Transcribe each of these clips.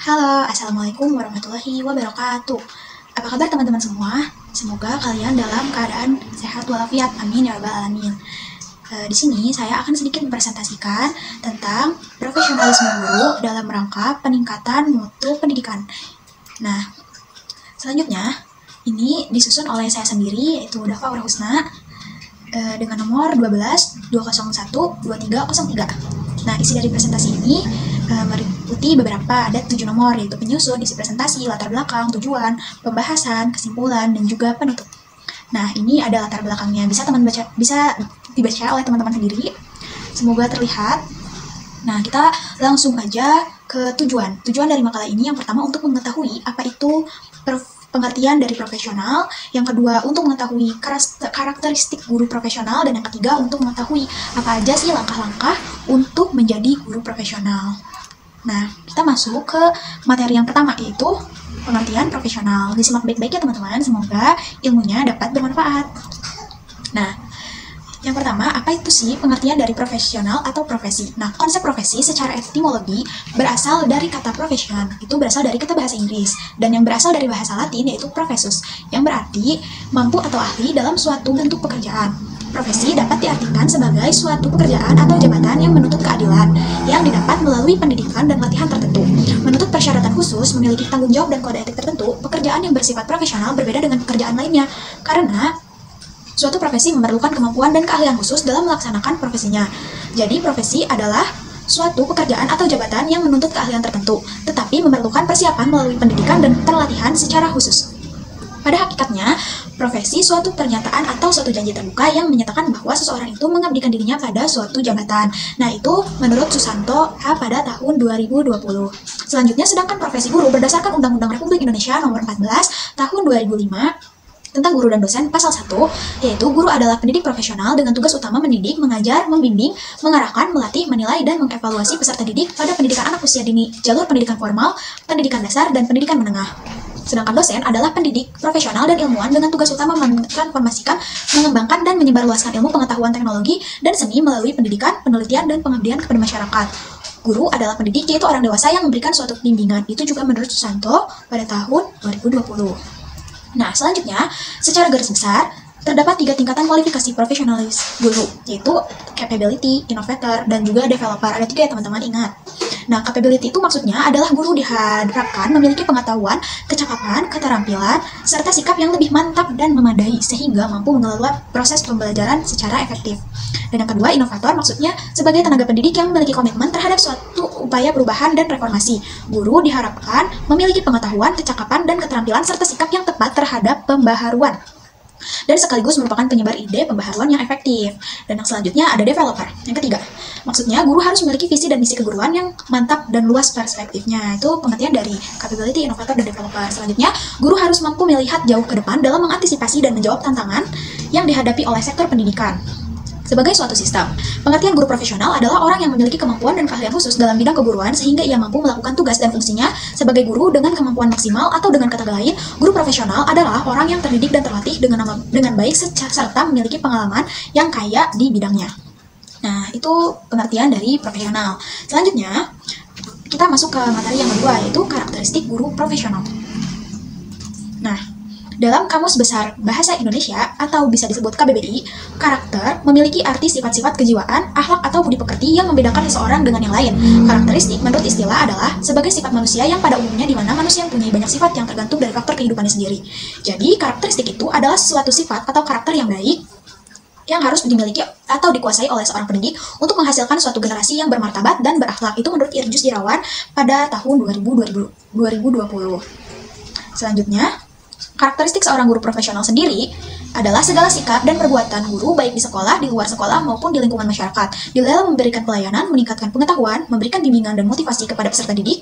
Halo, Assalamualaikum warahmatullahi wabarakatuh. Apa kabar teman-teman semua? Semoga kalian dalam keadaan sehat walafiat. Amin ya rabbal alamin. Di sini saya akan sedikit mempresentasikan tentang profesionalisme guru dalam rangka peningkatan mutu pendidikan. Nah, selanjutnya ini disusun oleh saya sendiri, yaitu Dafa Aurahusna, dengan nomor 12 201 2303. Nah, isi dari presentasi ini meliputi beberapa, ada 7 nomor, yaitu penyusun, isi presentasi, latar belakang, tujuan, pembahasan, kesimpulan, dan juga penutup. Nah, ini ada latar belakangnya, bisa dibaca oleh teman-teman sendiri. Semoga terlihat. Nah, kita langsung aja ke tujuan. Tujuan dari makalah ini yang pertama untuk mengetahui apa itu pengertian dari profesional, yang kedua untuk mengetahui karakteristik guru profesional, dan yang ketiga untuk mengetahui apa aja sih langkah-langkah untuk menjadi guru profesional. Nah, kita masuk ke materi yang pertama, yaitu pengertian profesional. Disimak baik-baik ya teman-teman, semoga ilmunya dapat bermanfaat. Nah, yang pertama, apa itu sih pengertian dari profesional atau profesi? Nah, konsep profesi secara etimologi berasal dari kata profession, itu berasal dari kata bahasa Inggris, dan yang berasal dari bahasa Latin yaitu professus, yang berarti mampu atau ahli dalam suatu bentuk pekerjaan. Profesi dapat diartikan sebagai suatu pekerjaan atau jabatan yang menuntut keadilan, yang didapat melalui pendidikan dan latihan tertentu. Menuntut persyaratan khusus, memiliki tanggung jawab dan kode etik tertentu, pekerjaan yang bersifat profesional berbeda dengan pekerjaan lainnya, karena suatu profesi memerlukan kemampuan dan keahlian khusus dalam melaksanakan profesinya. Jadi, profesi adalah suatu pekerjaan atau jabatan yang menuntut keahlian tertentu, tetapi memerlukan persiapan melalui pendidikan dan pelatihan secara khusus. Pada hakikatnya, profesi suatu pernyataan atau suatu janji terbuka yang menyatakan bahwa seseorang itu mengabdikan dirinya pada suatu jabatan. Nah, itu menurut Susanto A pada tahun 2020. Selanjutnya, sedangkan profesi guru berdasarkan Undang-Undang Republik Indonesia Nomor 14 Tahun 2005 tentang guru dan dosen pasal 1, yaitu guru adalah pendidik profesional dengan tugas utama mendidik, mengajar, membimbing, mengarahkan, melatih, menilai, dan mengevaluasi peserta didik pada pendidikan anak usia dini, jalur pendidikan formal, pendidikan dasar, dan pendidikan menengah. Sedangkan dosen adalah pendidik profesional dan ilmuwan dengan tugas utama mentransformasikan, mengembangkan, dan menyebarluaskan ilmu pengetahuan teknologi dan seni melalui pendidikan, penelitian, dan pengabdian kepada masyarakat. Guru adalah pendidik, yaitu orang dewasa yang memberikan suatu bimbingan. Itu juga menurut Susanto pada tahun 2020. Nah, selanjutnya, secara garis besar, terdapat 3 tingkatan kualifikasi profesionalis guru, yaitu capability, innovator, dan juga developer. Ada 3 ya teman-teman, ingat. Nah, capability itu maksudnya adalah guru diharapkan memiliki pengetahuan, kecakapan, keterampilan, serta sikap yang lebih mantap dan memadai, sehingga mampu mengelola proses pembelajaran secara efektif. Dan yang kedua, inovator maksudnya sebagai tenaga pendidik yang memiliki komitmen terhadap suatu upaya perubahan dan reformasi. Guru diharapkan memiliki pengetahuan, kecakapan, dan keterampilan serta sikap yang tepat terhadap pembaharuan, dan sekaligus merupakan penyebar ide pembaharuan yang efektif. Dan yang selanjutnya ada developer. Yang ketiga, maksudnya guru harus memiliki visi dan misi keguruan yang mantap dan luas perspektifnya. Itu pengertian dari capability, inovator, dan developer. Selanjutnya, guru harus mampu melihat jauh ke depan dalam mengantisipasi dan menjawab tantangan yang dihadapi oleh sektor pendidikan sebagai suatu sistem. Pengertian guru profesional adalah orang yang memiliki kemampuan dan keahlian khusus dalam bidang keguruan sehingga ia mampu melakukan tugas dan fungsinya sebagai guru dengan kemampuan maksimal, atau dengan kata lain, guru profesional adalah orang yang terdidik dan terlatih dengan baik serta memiliki pengalaman yang kaya di bidangnya. Nah, itu pengertian dari profesional. Selanjutnya, kita masuk ke materi yang kedua, yaitu karakteristik guru profesional. Nah, dalam Kamus Besar Bahasa Indonesia atau bisa disebut KBBI, karakter memiliki arti sifat-sifat kejiwaan, akhlak atau budi pekerti yang membedakan seseorang dengan yang lain. Karakteristik menurut istilah adalah sebagai sifat manusia yang pada umumnya di mana manusia mempunyai banyak sifat yang tergantung dari faktor kehidupannya sendiri. Jadi, karakteristik itu adalah suatu sifat atau karakter yang baik yang harus dimiliki atau dikuasai oleh seorang pendidik untuk menghasilkan suatu generasi yang bermartabat dan berakhlak. Itu menurut Irjus Irawan pada tahun 2020. Selanjutnya, karakteristik seorang guru profesional sendiri adalah segala sikap dan perbuatan guru baik di sekolah, di luar sekolah, maupun di lingkungan masyarakat di dalam memberikan pelayanan, meningkatkan pengetahuan, memberikan bimbingan dan motivasi kepada peserta didik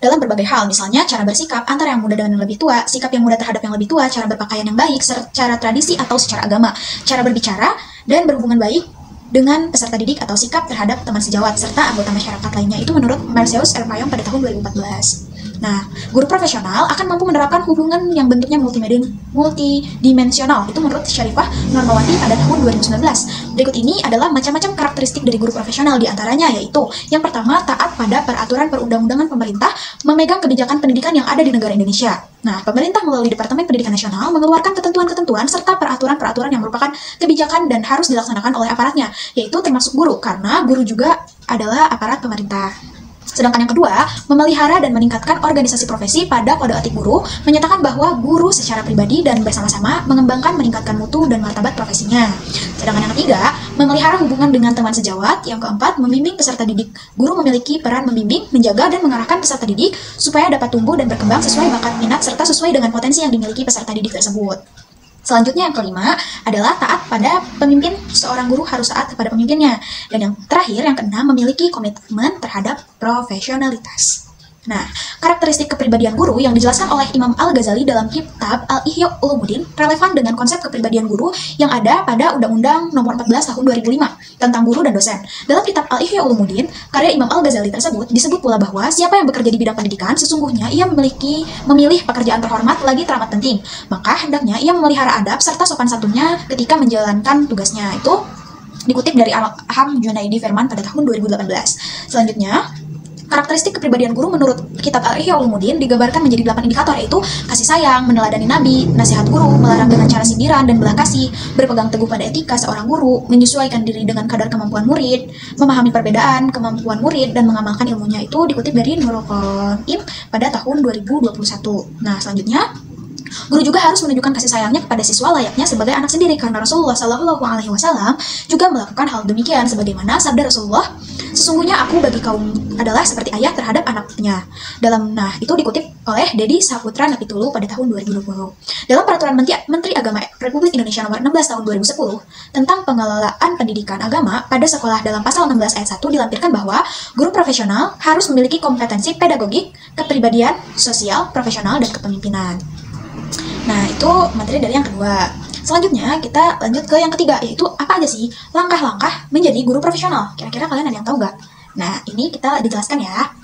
dalam berbagai hal, misalnya cara bersikap antara yang muda dengan yang lebih tua, sikap yang muda terhadap yang lebih tua, cara berpakaian yang baik, secara tradisi atau secara agama, cara berbicara dan berhubungan baik dengan peserta didik atau sikap terhadap teman sejawat serta anggota masyarakat lainnya. Itu menurut Marceus R. Payong pada tahun 2014. Nah, guru profesional akan mampu menerapkan hubungan yang bentuknya multidimensional. Itu menurut Syarifah Normawati pada tahun 2019. Berikut ini adalah macam-macam karakteristik dari guru profesional, di antaranya yaitu yang pertama, taat pada peraturan perundang-undangan pemerintah, memegang kebijakan pendidikan yang ada di negara Indonesia. Nah, pemerintah melalui Departemen Pendidikan Nasional mengeluarkan ketentuan-ketentuan serta peraturan-peraturan yang merupakan kebijakan dan harus dilaksanakan oleh aparatnya, yaitu termasuk guru, karena guru juga adalah aparat pemerintah. Sedangkan yang kedua, memelihara dan meningkatkan organisasi profesi pada kode etik guru, menyatakan bahwa guru secara pribadi dan bersama-sama mengembangkan meningkatkan mutu dan martabat profesinya. Sedangkan yang ketiga, memelihara hubungan dengan teman sejawat. Yang keempat, membimbing peserta didik. Guru memiliki peran membimbing, menjaga, dan mengarahkan peserta didik supaya dapat tumbuh dan berkembang sesuai bakat minat serta sesuai dengan potensi yang dimiliki peserta didik tersebut. Selanjutnya yang kelima adalah taat pada pemimpin. Seorang guru harus taat kepada pemimpinnya. Dan yang terakhir, yang keenam, memiliki komitmen terhadap profesionalitas. Nah, karakteristik kepribadian guru yang dijelaskan oleh Imam Al-Ghazali dalam kitab Al-Ihya Ulumuddin relevan dengan konsep kepribadian guru yang ada pada Undang-Undang Nomor 14 Tahun 2005 tentang guru dan dosen. Dalam kitab Al-Ihya Ulumuddin, karya Imam Al-Ghazali tersebut disebut pula bahwa siapa yang bekerja di bidang pendidikan sesungguhnya ia memilih pekerjaan terhormat lagi teramat penting. Maka hendaknya ia memelihara adab serta sopan santunnya ketika menjalankan tugasnya. Itu dikutip dari Al-Ham Junaidi Firman pada tahun 2018. Selanjutnya, karakteristik kepribadian guru menurut kitab Al-Ihya Ulumuddin digambarkan menjadi 8 indikator, yaitu kasih sayang, meneladani nabi, nasihat guru, melarang dengan cara sindiran dan belah kasih, berpegang teguh pada etika seorang guru, menyesuaikan diri dengan kadar kemampuan murid, memahami perbedaan kemampuan murid dan mengamalkan ilmunya. Itu dikutip dari Nurul Qaim pada tahun 2021. Nah, selanjutnya, guru juga harus menunjukkan kasih sayangnya kepada siswa layaknya sebagai anak sendiri, karena Rasulullah SAW juga melakukan hal demikian, sebagaimana sabda Rasulullah, sesungguhnya aku bagi kaum adalah seperti ayah terhadap anaknya. Nah, itu dikutip oleh Dedi Saputra Napitulu pada tahun 2020. Dalam peraturan Menteri Agama Republik Indonesia nomor 16 tahun 2010 tentang pengelolaan pendidikan agama pada sekolah, dalam pasal 16 ayat 1 dilampirkan bahwa guru profesional harus memiliki kompetensi pedagogik, kepribadian, sosial, profesional, dan kepemimpinan. Nah, itu materi dari yang kedua. Selanjutnya, kita lanjut ke yang ketiga, yaitu apa aja sih langkah-langkah menjadi guru profesional? Kira-kira kalian ada yang tahu nggak? Nah, ini kita dijelaskan ya.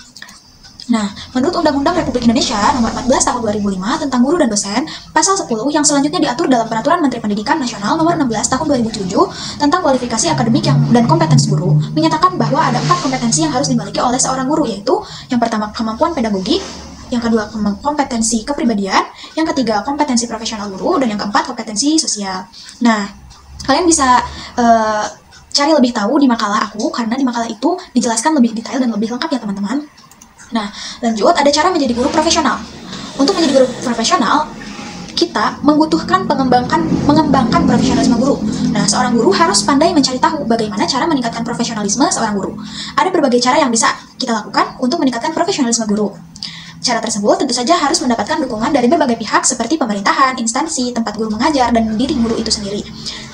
Nah, menurut Undang-Undang Republik Indonesia Nomor 14 Tahun 2005 tentang guru dan dosen, pasal 10 yang selanjutnya diatur dalam Peraturan Menteri Pendidikan Nasional Nomor 16 Tahun 2007 tentang kualifikasi akademik dan kompetensi guru, menyatakan bahwa ada 4 kompetensi yang harus dimiliki oleh seorang guru, yaitu yang pertama kemampuan pedagogik, yang kedua kompetensi kepribadian, yang ketiga kompetensi profesional guru, dan yang keempat kompetensi sosial. Nah, kalian bisa cari lebih tahu di makalah aku, karena di makalah itu dijelaskan lebih detail dan lebih lengkap ya teman-teman. Nah, lanjut, ada cara menjadi guru profesional. Untuk menjadi guru profesional, kita membutuhkan mengembangkan profesionalisme guru. Nah, seorang guru harus pandai mencari tahu bagaimana cara meningkatkan profesionalisme seorang guru. Ada berbagai cara yang bisa kita lakukan untuk meningkatkan profesionalisme guru. Cara tersebut tentu saja harus mendapatkan dukungan dari berbagai pihak seperti pemerintahan, instansi, tempat guru mengajar, dan diri guru itu sendiri.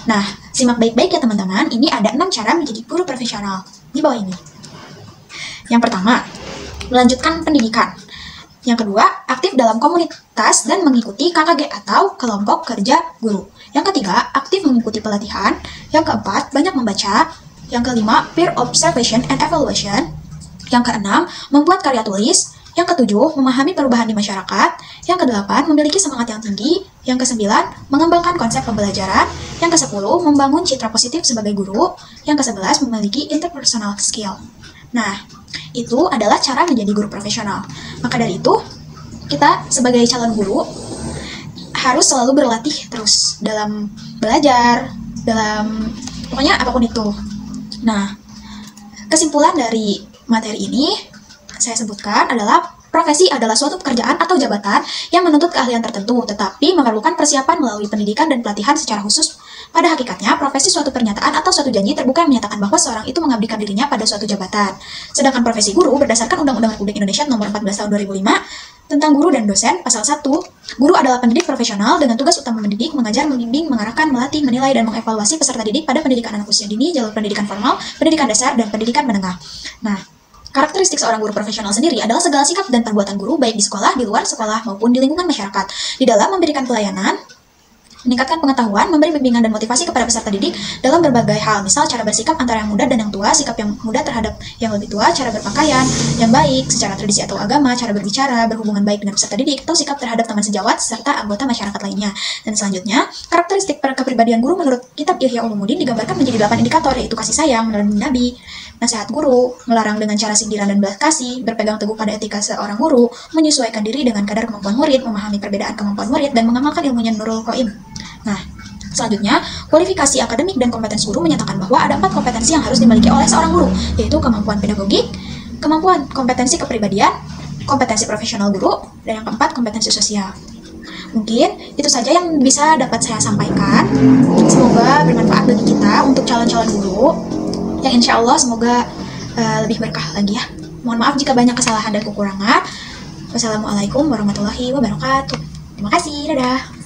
Nah, simak baik-baik ya teman-teman, ini ada 6 cara menjadi guru profesional di bawah ini. Yang pertama, melanjutkan pendidikan. Yang kedua, aktif dalam komunitas dan mengikuti KKG atau kelompok kerja guru. Yang ketiga, aktif mengikuti pelatihan. Yang keempat, banyak membaca. Yang kelima, peer observation and evaluation. Yang keenam, membuat karya tulis. Yang ketujuh, memahami perubahan di masyarakat. Yang kedelapan, memiliki semangat yang tinggi. Yang kesembilan, mengembangkan konsep pembelajaran. Yang kesepuluh, membangun citra positif sebagai guru. Yang kesebelas, memiliki interpersonal skill. Nah, itu adalah cara menjadi guru profesional. Maka dari itu, kita sebagai calon guru harus selalu berlatih terus dalam belajar, dalam pokoknya apapun itu. Nah, kesimpulan dari materi ini saya sebutkan adalah profesi adalah suatu pekerjaan atau jabatan yang menuntut keahlian tertentu, tetapi memerlukan persiapan melalui pendidikan dan pelatihan secara khusus. Pada hakikatnya, profesi suatu pernyataan atau suatu janji terbuka yang menyatakan bahwa seorang itu mengabdikan dirinya pada suatu jabatan. Sedangkan profesi guru berdasarkan Undang-Undang Republik Indonesia Nomor 14 Tahun 2005 tentang guru dan dosen, pasal 1, guru adalah pendidik profesional dengan tugas utama mendidik, mengajar, membimbing, mengarahkan, melatih, menilai, dan mengevaluasi peserta didik pada pendidikan anak usia dini, jalur pendidikan formal, pendidikan dasar, dan pendidikan menengah. Nah, karakteristik seorang guru profesional sendiri adalah segala sikap dan perbuatan guru baik di sekolah, di luar sekolah, maupun di lingkungan masyarakat. Di dalam memberikan pelayanan, meningkatkan pengetahuan, memberi bimbingan dan motivasi kepada peserta didik dalam berbagai hal, misal cara bersikap antara yang muda dan yang tua, sikap yang muda terhadap yang lebih tua, cara berpakaian yang baik secara tradisi atau agama, cara berbicara, berhubungan baik dengan peserta didik, atau sikap terhadap teman sejawat serta anggota masyarakat lainnya. Dan selanjutnya, karakteristik kepribadian guru menurut kitab Ihya Ulumuddin digambarkan menjadi 8 indikator, yaitu kasih sayang, meneladani Nabi, nasihat guru, melarang dengan cara sindiran dan belas kasih, berpegang teguh pada etika seorang guru, menyesuaikan diri dengan kadar kemampuan murid, memahami perbedaan kemampuan murid, dan mengamalkan ilmunya Nurul Qaim. Nah, selanjutnya, kualifikasi akademik dan kompetensi guru menyatakan bahwa ada 4 kompetensi yang harus dimiliki oleh seorang guru, yaitu kemampuan pedagogik, kemampuan kompetensi kepribadian, kompetensi profesional guru, dan yang keempat, kompetensi sosial. Mungkin itu saja yang bisa dapat saya sampaikan. Semoga bermanfaat bagi kita untuk calon-calon guru, yang insya Allah semoga lebih berkah lagi ya. Mohon maaf jika banyak kesalahan dan kekurangan. Wassalamualaikum warahmatullahi wabarakatuh. Terima kasih, dadah.